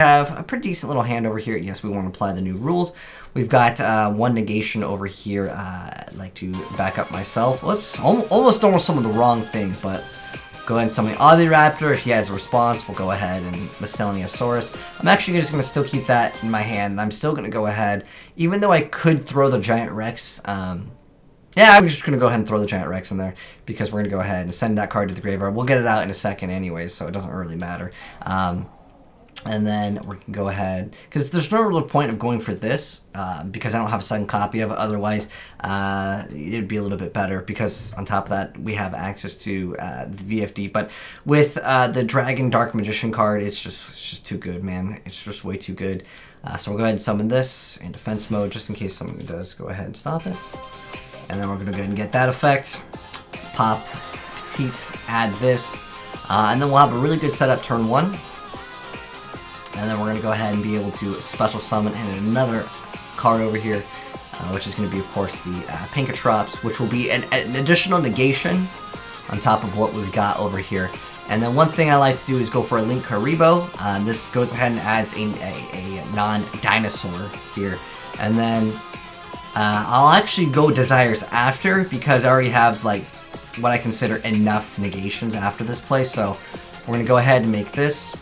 have a pretty decent little hand over here. Yes, we want to apply the new rules. We've got one negation over here. I'd like to back up myself. Whoops, almost some of the wrong thing, but go ahead and summon Raptor. If he has a response, we'll go ahead and Miscellaneousaurus. I'm actually just going to still keep that in my hand, and I'm still going to go ahead, even though I could throw the Giant Rex. Yeah, I'm just going to go ahead and throw the Giant Rex in there, because we're going to go ahead and send that card to the graveyard. We'll get it out in a second anyways, so it doesn't really matter. And then we can go ahead, because there's no real point of going for this, because I don't have a second copy of it. Otherwise, it'd be a little bit better, because on top of that, we have access to the VFD. But with the Dragon Dark Magician card, it's just too good, man. It's just way too good. So we'll go ahead and summon this in defense mode, just in case something does go ahead and stop it. And then we're going to go ahead and get that effect. Pop, Petite, add this. And then we'll have a really good setup turn 1. And then we're going to go ahead and be able to special summon in another card over here, which is going to be, of course, the Pinkatrops, which will be an additional negation on top of what we've got over here. And then one thing I like to do is go for a Link Karibo. This goes ahead and adds a non-dinosaur here. And then I'll actually go Desires after, because I already have, like, what I consider enough negations after this play. So we're going to go ahead and make this.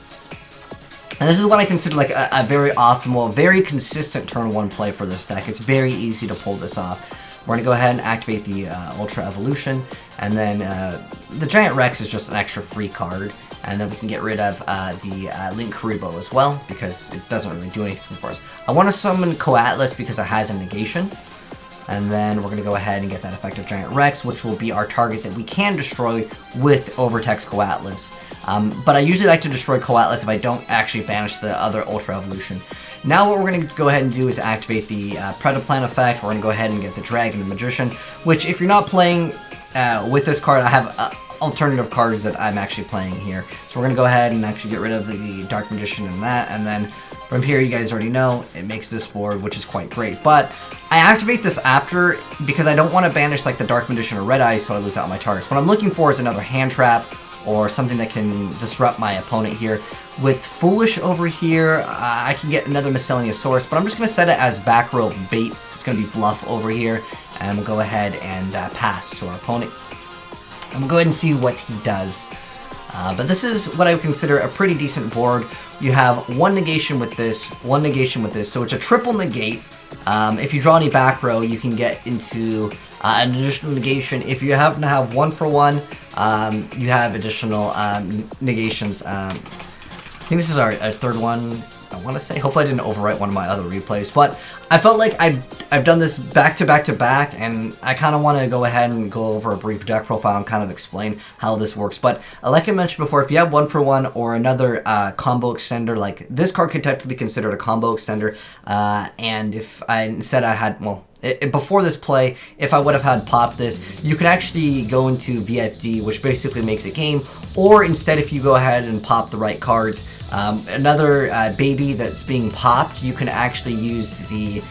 And this is what I consider like a very optimal, very consistent turn 1 play for this deck. It's very easy to pull this off. We're going to go ahead and activate the Ultra Evolution, and then the Giant Rex is just an extra free card, and then we can get rid of the Link Karibo as well, because it doesn't really do anything for us. I want to summon Coatlas because it has a negation, and then we're going to go ahead and get that effective Giant Rex, which will be our target that we can destroy with Overtext Coatlas. But I usually like to destroy Coatlas if I don't actually banish the other Ultra Evolution. Now what we're going to go ahead and do is activate the Predaplan effect. We're going to go ahead and get the Dragon Magician, which if you're not playing with this card, I have alternative cards that I'm actually playing here. So we're going to go ahead and actually get rid of the Dark Magician and that, and then from here, you guys already know, it makes this board, which is quite great. But I activate this after because I don't want to banish like the Dark Magician or Red Eyes so I lose out my targets. What I'm looking for is another hand trap or something that can disrupt my opponent here. With Foolish over here, I can get another Miscellaneousaurus, but I'm just going to set it as back row bait. It's going to be Bluff over here, and we'll go ahead and pass to our opponent. And we'll go ahead and see what he does. But this is what I would consider a pretty decent board. You have one negation with this, so it's a triple negate. If you draw any back row, you can get into an additional negation. If you happen to have 1-for-1, you have additional negations. I think this is our third one, I want to say. Hopefully I didn't overwrite one of my other replays, but I felt like I've done this back to back to back, and I kind of want to go ahead and go over a brief deck profile and kind of explain how this works. But like I mentioned before, if you have 1-for-1 or another combo extender, like this card could technically be considered a combo extender, and if instead I had, well, before this play, if I would have had popped this, you can actually go into VFD, which basically makes it game, or instead if you go ahead and pop the right cards, another baby that's being popped, you can actually use the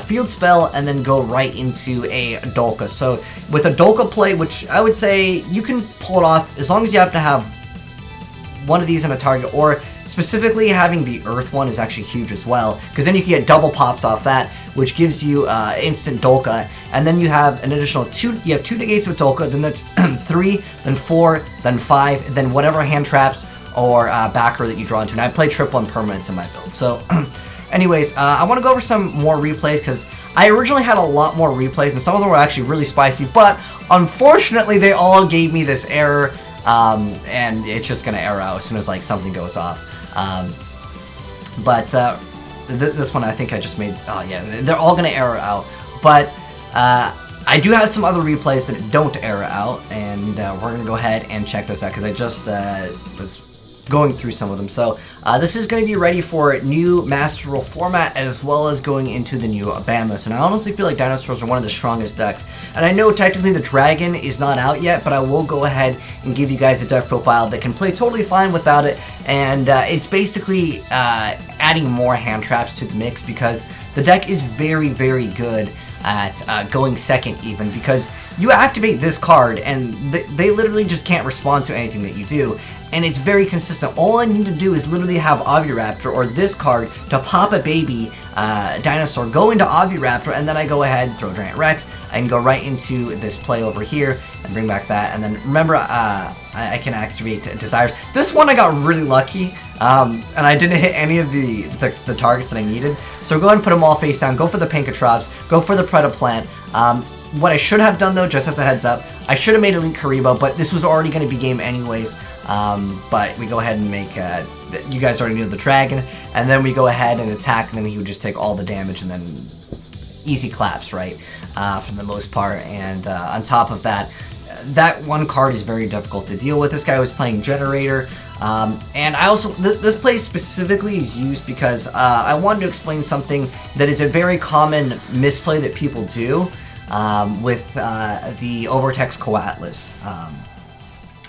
field spell and then go right into a Dolka. So with a Dolka play, which I would say you can pull it off as long as you have to have one of these in a target, or specifically having the Earth one is actually huge as well, because then you can get double pops off that, which gives you instant Dolka, and then you have an additional you have 2 negates with Dolka, then that's 3, then 4, then 5, then whatever hand traps or back row that you draw into. And I play triple impermanence in my build. So anyways, I want to go over some more replays, because I originally had a lot more replays, and some of them were actually really spicy, but unfortunately they all gave me this error, and it's just going to error out as soon as like something goes off. This one I think I just made, oh yeah, they're all going to error out, but I do have some other replays that don't error out, and we're going to go ahead and check those out, because I just was going through some of them. So this is going to be ready for new Master Rule format, as well as going into the new Banlist. And I honestly feel like Dinosaurs are one of the strongest decks. And I know technically the Dragon is not out yet, but I will go ahead and give you guys a deck profile that can play totally fine without it. And it's basically adding more hand traps to the mix, because the deck is very, very good at going second even, because you activate this card and they literally just can't respond to anything that you do. and it's very consistent. All I need to do is literally have Oviraptor or this card to pop a baby Dinosaur, go into Oviraptor, and then I go ahead, throw Giant Rex, I can go right into this play over here and bring back that. And then remember, I can activate Desires. This one I got really lucky, and I didn't hit any of the targets that I needed. So go ahead and put them all face down, go for the Pinkatrops, go for the Predaplant. What I should have done though, just as a heads up, I should have made Elite Karibo, but this was already going to be game anyways. But we go ahead and make, you guys already knew the dragon, and then we go ahead and attack, and then he would just take all the damage, and then easy claps, right, for the most part. And on top of that, that one card is very difficult to deal with. This guy was playing Generator, and I also, this play specifically is used because I wanted to explain something that is a very common misplay that people do with the Overtext Coatlas.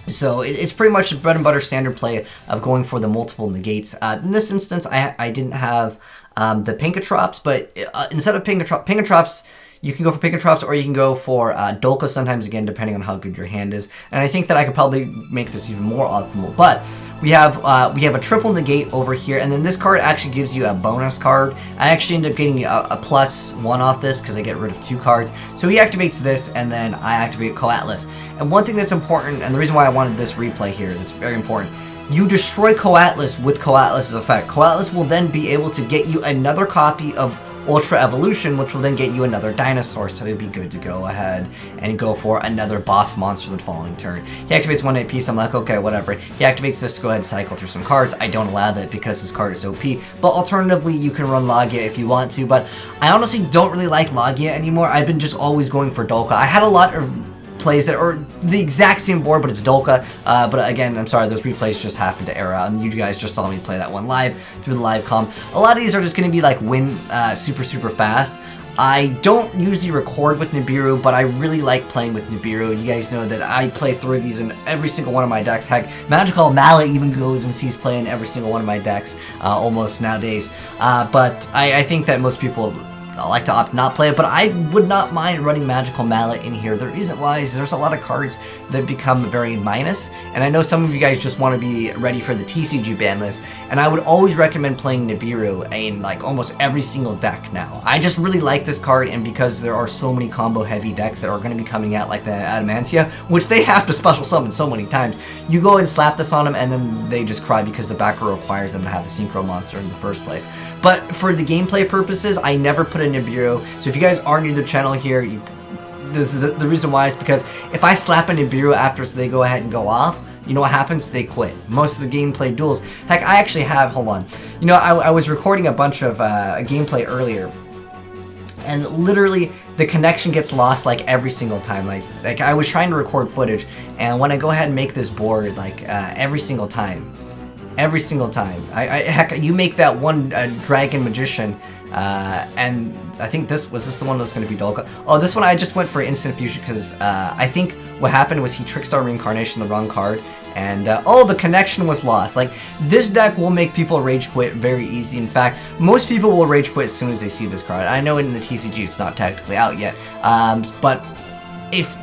So it's pretty much a bread and butter standard play of going for the multiple negates. In this instance, I didn't have the Pinkatrops, but instead of Pinkatrops, you can go for Pinkatrops, or you can go for Dolka sometimes, again, depending on how good your hand is. And I think that I could probably make this even more optimal. But we have a triple negate over here, and then this card actually gives you a bonus card. I actually end up getting a +1 off this because I get rid of 2 cards. So he activates this, and then I activate Coatlas. And one thing that's important, and the reason why I wanted this replay here, that's very important, you destroy Coatlas with Coatlas' effect. Coatlas will then be able to get you another copy of Ultra Evolution, which will then get you another Dinosaur, so it'd be good to go ahead and go for another boss monster the following turn. He activates 1 AP, I'm like, okay, whatever. He activates this to go ahead and cycle through some cards. I don't allow that because this card is OP, but alternatively, you can run Logia if you want to, but I honestly don't really like Logia anymore. I've been just always going for Dolka. I had a lot of plays that are the exact same board, but it's Dolka. But again, I'm sorry, those replays just happened to air out, and you guys just saw me play that one live through the live comm. A lot of these are just going to be like win super fast. I don't usually record with Nibiru, but I really like playing with Nibiru. You guys know that I play through these in every single one of my decks. Heck, Magical Mallet even goes and sees play in every single one of my decks almost nowadays. But I think that most people I like to opt not play it, but I would not mind running Magical Mallet in here. The reason why is there's a lot of cards that become very minus, and I know some of you guys just want to be ready for the TCG ban list, and I would always recommend playing Nibiru in like almost every single deck now. I just really like this card, and because there are so many combo heavy decks that are going to be coming out like the Adamantia, which they have to special summon so many times, you go and slap this on them and then they just cry because the back row requires them to have the Synchro monster in the first place. But for the gameplay purposes, I never put a Nibiru, so if you guys are new to the channel here, the reason why is because if I slap a Nibiru after they go ahead and go off, you know what happens? They quit. Most of the gameplay duels. Heck, I actually have, hold on. You know, I was recording a bunch of gameplay earlier, and literally the connection gets lost like every single time. Like I was trying to record footage, and when I go ahead and make this board, like every single time, heck, you make that one Dragon Magician, and I think was this the one that was going to be Dolka? Oh, this one I just went for Instant Fusion because I think what happened was he Trickstar Reincarnation the wrong card, and oh, the connection was lost. Like, this deck will make people rage quit very easy. In fact, most people will rage quit as soon as they see this card. I know in the TCG it's not technically out yet, but if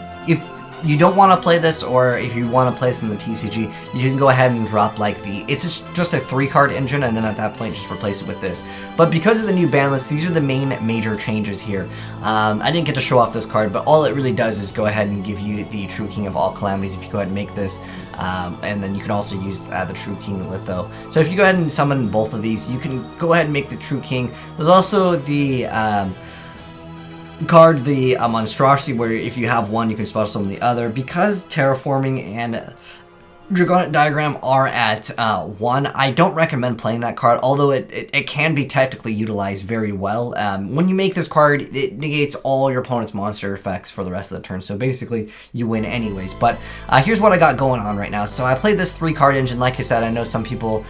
you don't want to play this, or if you want to play this in the TCG, you can go ahead and drop like it's just a 3-card engine, and then at that point just replace it with this. But because of the new ban list, these are the main major changes here. I didn't get to show off this card, but all it really does is go ahead and give you the True King of all calamities if you go ahead and make this, and then you can also use the True King Litho. So if you go ahead and summon both of these, you can go ahead and make the True King. There's also the card, the monstrosity, where if you have one you can special summon the other. Because Terraforming and Dragonic Diagram are at 1, I don't recommend playing that card, although it can be technically utilized very well. When you make this card, it negates all your opponent's monster effects for the rest of the turn, so basically you win anyways. But here's what I got going on right now. So I played this 3-card engine. Like I said, I know some people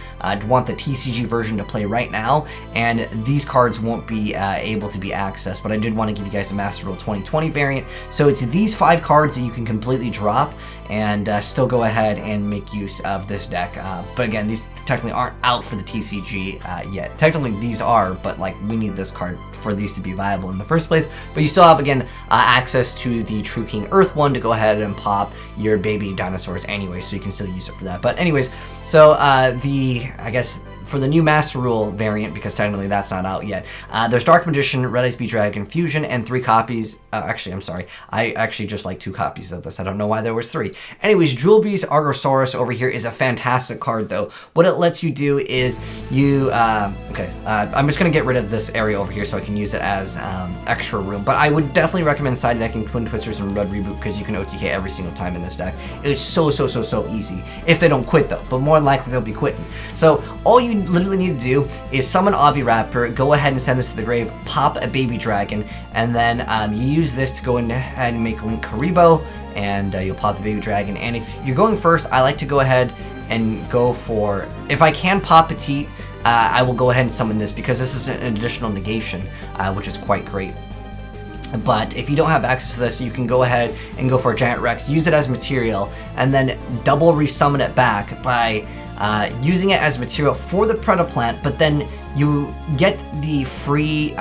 want the TCG version to play right now, and these cards won't be able to be accessed, but I did want to give you guys the Master Rule 2020 variant. So it's these 5 cards that you can completely drop and still go ahead and make use of this deck. But again, these technically aren't out for the TCG yet. Technically these are, but like we need this card for these to be viable in the first place. But you still have, again, access to the True King Earth one to go ahead and pop your baby dinosaurs anyway, so you can still use it for that. But anyways, so I guess for the new Master Rule variant, because technically that's not out yet, there's Dark Magician, Red Ice Beatragon Fusion, and 3 copies. Actually, I'm sorry. I actually just like 2 copies of this. I don't know why there was 3. Anyways, Jewel Beast Argosaurus over here is a fantastic card, though. What it lets you do is you... I'm just going to get rid of this area over here so I can use it as extra room. But I would definitely recommend side decking Twin Twisters and Red Reboot because you can OTK every single time in this deck. It's so easy. If they don't quit, though. But more than likely, they'll be quitting. So all you literally need to do is summon Oviraptor, go ahead and send this to the grave, pop a baby dragon, and then you use this to go in and make Link Karibo, and you'll pop the baby dragon. And if you're going first, I like to go ahead and go for, if I can pop Petite, I will go ahead and summon this because this is an additional negation, which is quite great. But if you don't have access to this, you can go ahead and go for a Giant Rex, use it as material, and then double resummon it back by using it as material for the Predaplant, but then you get the free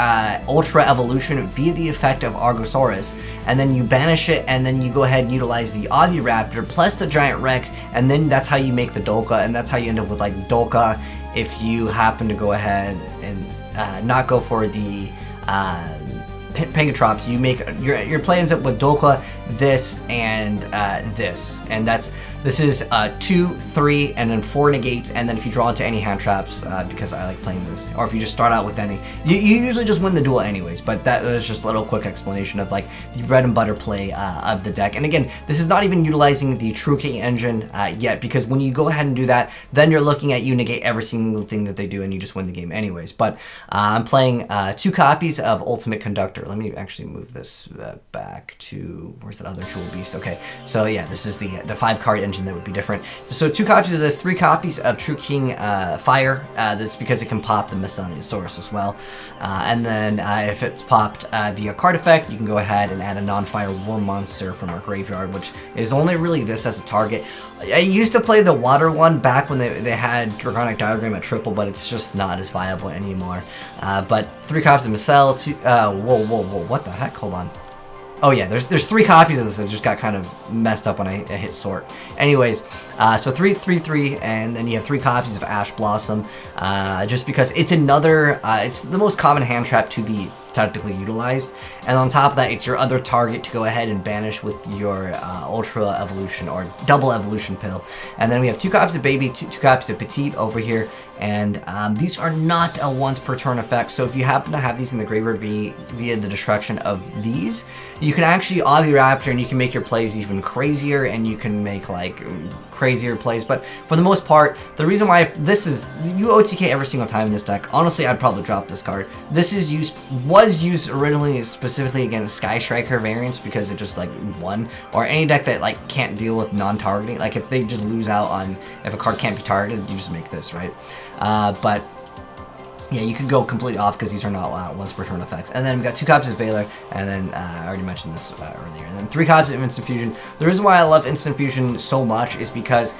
Ultra Evolution via the effect of Argosaurus, and then you banish it, and then you go ahead and utilize the Oviraptor plus the Giant Rex, and then that's how you make the Dolka, and that's how you end up with like Dolka if you happen to go ahead and not go for the Pangotrops. You make your play ends up with Dolka, this, and this, and this is 2, 3, and then 4 negates, and then if you draw into any hand traps, because I like playing this, or if you just start out with any, you usually just win the duel anyways. But that was just a little quick explanation of like the bread and butter play of the deck. And again, this is not even utilizing the True King engine yet, because when you go ahead and do that, then you're looking at you negate every single thing that they do, and you just win the game anyways. But I'm playing 2 copies of Ultimate Conductor. Let me actually move this back to, where's that other Jewel Beast? Okay, so yeah, this is the 5-card engine that would be different. So 2 copies of this, 3 copies of True King Fire. That's because it can pop the Miscellaneousaurus as well. And then if it's popped via card effect, you can go ahead and add a non-fire war monster from our graveyard, which is only really this as a target. I used to play the water one back when they had Draconic Diagram at triple, but it's just not as viable anymore. But 3 copies of Micelle, 2, whoa, what the heck? Hold on. Oh yeah, there's 3 copies of this that just got kind of messed up when I hit sort. Anyways, so 3, 3, 3, and then you have 3 copies of Ash Blossom, just because it's another, it's the most common hand trap to be technically utilized. And on top of that, it's your other target to go ahead and banish with your Ultra Evolution or Double Evolution pill. And then we have 2 copies of Baby, 2 copies of Petite over here. And these are not a once per turn effect, so if you happen to have these in the graveyard via the destruction of these, you can actually Oviraptor and you can make your plays even crazier, and you can make like crazier plays. But for the most part, the reason why this is, you OTK every single time in this deck, honestly I'd probably drop this card. This is was used originally specifically against Sky Striker variants because it just like won, or any deck that like can't deal with non-targeting. Like if they just lose out on, if a card can't be targeted, you just make this, right? But yeah, you could go completely off because these are not once per turn effects. And then we got 2 copies of Valor, and then I already mentioned this earlier. And then 3 copies of Instant Fusion. The reason why I love Instant Fusion so much is because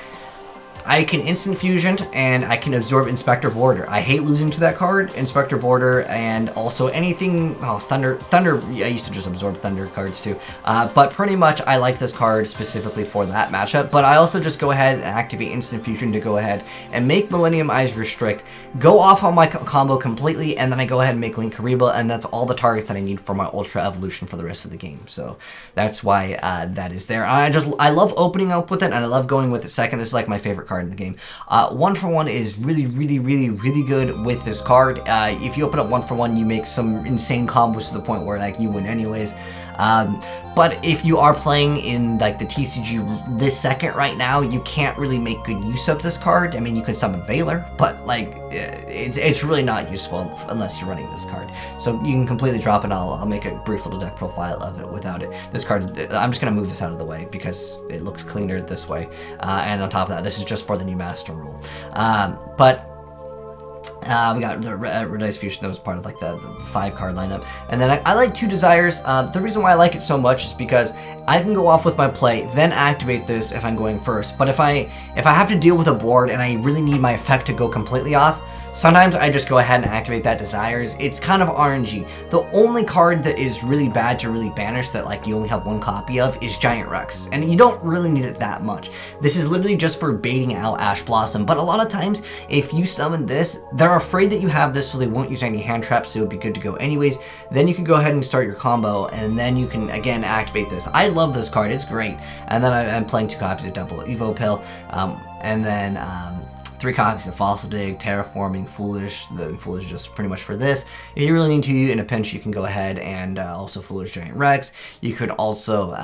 I can Instant Fusion and I can absorb Inspector Border. I hate losing to that card, Inspector Border, and also anything, oh, Thunder, I used to just absorb Thunder cards too. But pretty much I like this card specifically for that matchup, but I also just go ahead and activate Instant Fusion to go ahead and make Millennium Eyes Restrict, go off on my combo completely, and then I go ahead and make Link Kariba, and that's all the targets that I need for my Ultra Evolution for the rest of the game. So that's why that is there. I love opening up with it, and I love going with it second. This is like my favorite card in the game. 1-for-1 is really good with this card. If you open up 1-for-1, you make some insane combos to the point where like you win anyways. But if you are playing in like the TCG this second right now, you can't really make good use of this card. I mean, you can summon Valor, but like it's really not useful unless you're running this card. So you can completely drop it. I'll make a brief little deck profile of it without it. This card, I'm just gonna move this out of the way because it looks cleaner this way. And on top of that, this is just for the new Master Rule. But We got the Red Ice Fusion that was part of like the 5-card lineup. And then I like 2 Desires. The reason why I like it so much is because I can go off with my play, then activate this if I'm going first. But if I have to deal with a board and I really need my effect to go completely off, sometimes I just go ahead and activate that Desires. It's kind of RNG. The only card that is really bad to really banish that like you only have 1 copy of is Giant Rex. And you don't really need it that much. This is literally just for baiting out Ash Blossom. But a lot of times, if you summon this, they're afraid that you have this so they won't use any hand traps, so it would be good to go anyways. Then you can go ahead and start your combo, and then you can, again, activate this. I love this card. It's great. And then I'm playing 2 copies of Double Evo Pill, and then 3 copies of Fossil Dig, Terraforming, Foolish. The Foolish is just pretty much for this. If you really need to, in a pinch, you can go ahead and also Foolish Giant Rex. You could also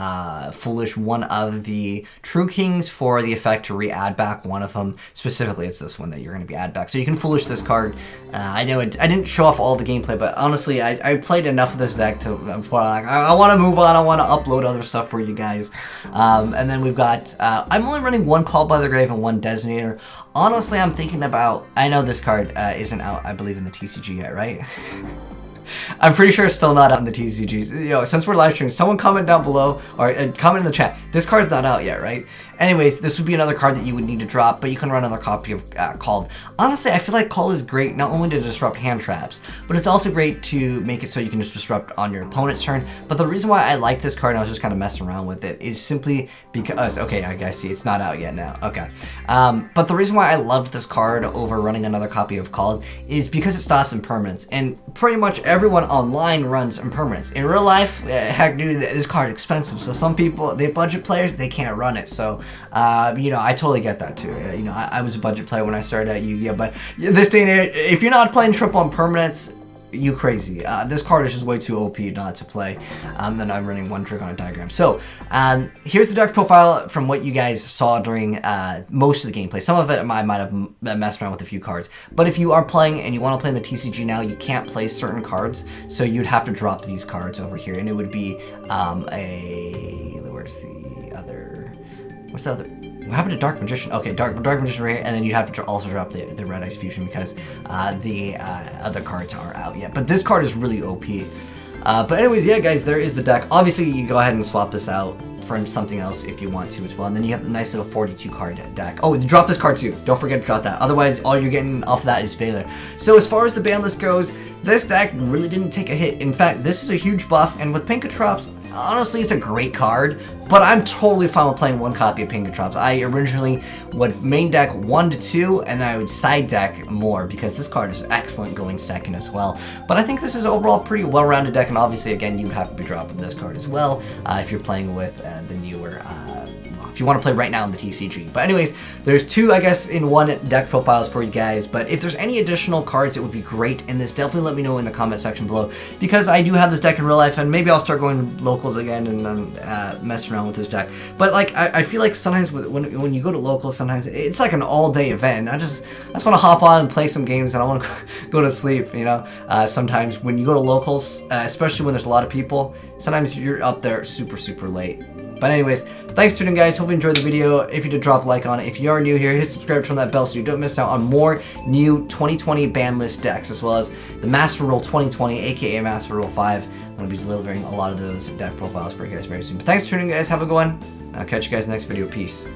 Foolish one of the True Kings for the effect to re-add back one of them. Specifically, it's this one that you're going to be add back. So you can Foolish this card. I know I didn't show off all the gameplay, but honestly, I played enough of this deck to, I want to move on. I want to upload other stuff for you guys. And then we've got, I'm only running 1 Call by the Grave and 1 Designator. Honestly, I'm thinking about, I know this card isn't out, I believe, in the TCG yet, right? I'm pretty sure it's still not out in the TCGs. Yo, since we're live streaming, someone comment down below, or comment in the chat. This card's not out yet, right? Anyways, this would be another card that you would need to drop, but you can run another copy of Called. Honestly, I feel like Call is great not only to disrupt hand traps, but it's also great to make it so you can just disrupt on your opponent's turn. But the reason why I like this card, and I was just kind of messing around with it, is simply because, okay, I guys see, it's not out yet now, okay. But the reason why I loved this card over running another copy of Called is because it stops impermanence, and pretty much everyone online runs impermanence. In real life, heck dude, this card is expensive, so some people, they budget players, they can't run it, so you know, I totally get that too. You know, I was a budget player when I started at YuGiOh, but this day and age, if you're not playing triple impermanence, you crazy. This card is just way too OP not to play. Then I'm running 1 Dragonic Diagram. So here's the deck profile from what you guys saw during most of the gameplay. Some of it I might have messed around with a few cards. But if you are playing and you want to play in the TCG now, you can't play certain cards. So you'd have to drop these cards over here. And it would be where's the other? What's the other? What happened to Dark Magician? Okay, Dark Magician right here, and then you have to also drop the Red Ice Fusion because the other cards aren't out yet. But this card is really OP. But anyways, yeah, guys, there is the deck. Obviously, you go ahead and swap this out for something else if you want to as well. And then you have the nice little 42 card deck. Oh, drop this card too. Don't forget to drop that. Otherwise, all you're getting off of that is failure. So as far as the ban list goes, this deck really didn't take a hit. In fact, this is a huge buff. And with Pinkatrops, honestly, it's a great card. But I'm totally fine with playing 1 copy of Pinkatrops. I originally would main deck 1 to 2, and I would side deck more because this card is excellent going second as well. But I think this is overall pretty well-rounded deck, and obviously, again, you have to be dropping this card as well if you're playing with the newer. If you want to play right now in the TCG. But anyways, there's 2, I guess, in 1 deck profiles for you guys. But if there's any additional cards that would be great in this, definitely let me know in the comment section below. Because I do have this deck in real life, and maybe I'll start going locals again and messing around with this deck. But like, I feel like sometimes when you go to locals, sometimes it's like an all-day event. And I just want to hop on and play some games, and I want to go to sleep, you know. Sometimes when you go to locals, especially when there's a lot of people, sometimes you're up there super, super late. But anyways, thanks for tuning in, guys. Hope you enjoyed the video. If you did, drop a like on it. If you are new here, hit subscribe, turn that bell so you don't miss out on more new 2020 ban list decks, as well as the Master Rule 2020, aka Master Rule 5. I'm going to be delivering a lot of those deck profiles for you guys very soon. But thanks for tuning in, guys. Have a good one. I'll catch you guys in the next video. Peace.